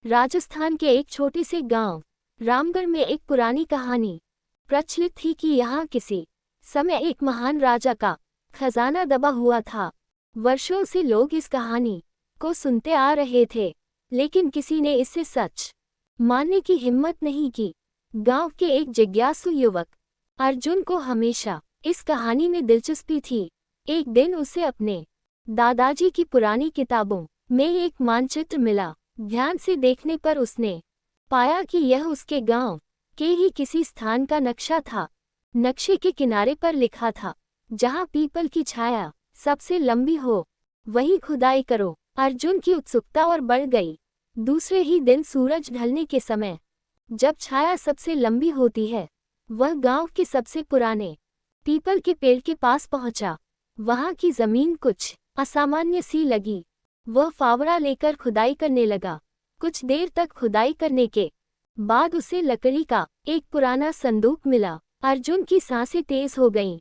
राजस्थान के एक छोटे से गांव रामगढ़ में एक पुरानी कहानी प्रचलित थी कि यहाँ किसी समय एक महान राजा का खजाना दबा हुआ था। वर्षों से लोग इस कहानी को सुनते आ रहे थे, लेकिन किसी ने इसे सच मानने की हिम्मत नहीं की। गांव के एक जिज्ञासु युवक अर्जुन को हमेशा इस कहानी में दिलचस्पी थी। एक दिन उसे अपने दादाजी की पुरानी किताबों में एक मानचित्र मिला। ध्यान से देखने पर उसने पाया कि यह उसके गांव के ही किसी स्थान का नक्शा था। नक्शे के किनारे पर लिखा था, जहां पीपल की छाया सबसे लंबी हो वहीं खुदाई करो। अर्जुन की उत्सुकता और बढ़ गई। दूसरे ही दिन सूरज ढलने के समय जब छाया सबसे लंबी होती है, वह गांव के सबसे पुराने पीपल के पेड़ के पास पहुंचा। वहां की जमीन कुछ असामान्य सी लगी। वह फावड़ा लेकर खुदाई करने लगा। कुछ देर तक खुदाई करने के बाद उसे लकड़ी का एक पुराना संदूक मिला। अर्जुन की सांसें तेज हो गईं।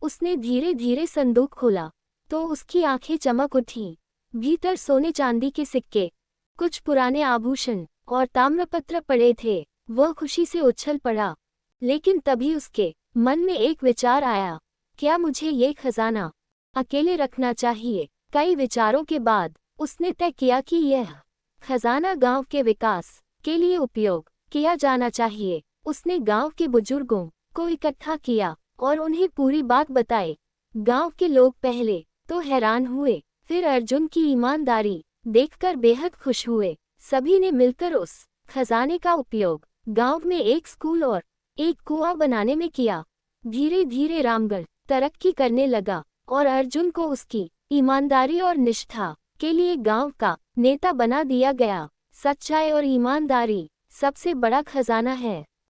उसने धीरे धीरे संदूक खोला तो उसकी आंखें चमक उठीं। भीतर सोने चांदी के सिक्के, कुछ पुराने आभूषण और ताम्रपत्र पड़े थे। वह खुशी से उछल पड़ा, लेकिन तभी उसके मन में एक विचार आया, क्या मुझे ये खजाना अकेले रखना चाहिए? कई विचारों के बाद उसने तय किया कि यह खजाना गांव के विकास के लिए उपयोग किया जाना चाहिए। उसने गांव के बुजुर्गों को इकट्ठा किया और उन्हें पूरी बात बताई। गांव के लोग पहले तो हैरान हुए, फिर अर्जुन की ईमानदारी देखकर बेहद खुश हुए। सभी ने मिलकर उस खजाने का उपयोग गांव में एक स्कूल और एक कुआं बनाने में किया। धीरे धीरे रामगढ़ तरक्की करने लगा और अर्जुन को उसकी ईमानदारी और निष्ठा के लिए गांव का नेता बना दिया गया। सच्चाई और ईमानदारी सबसे बड़ा खजाना है।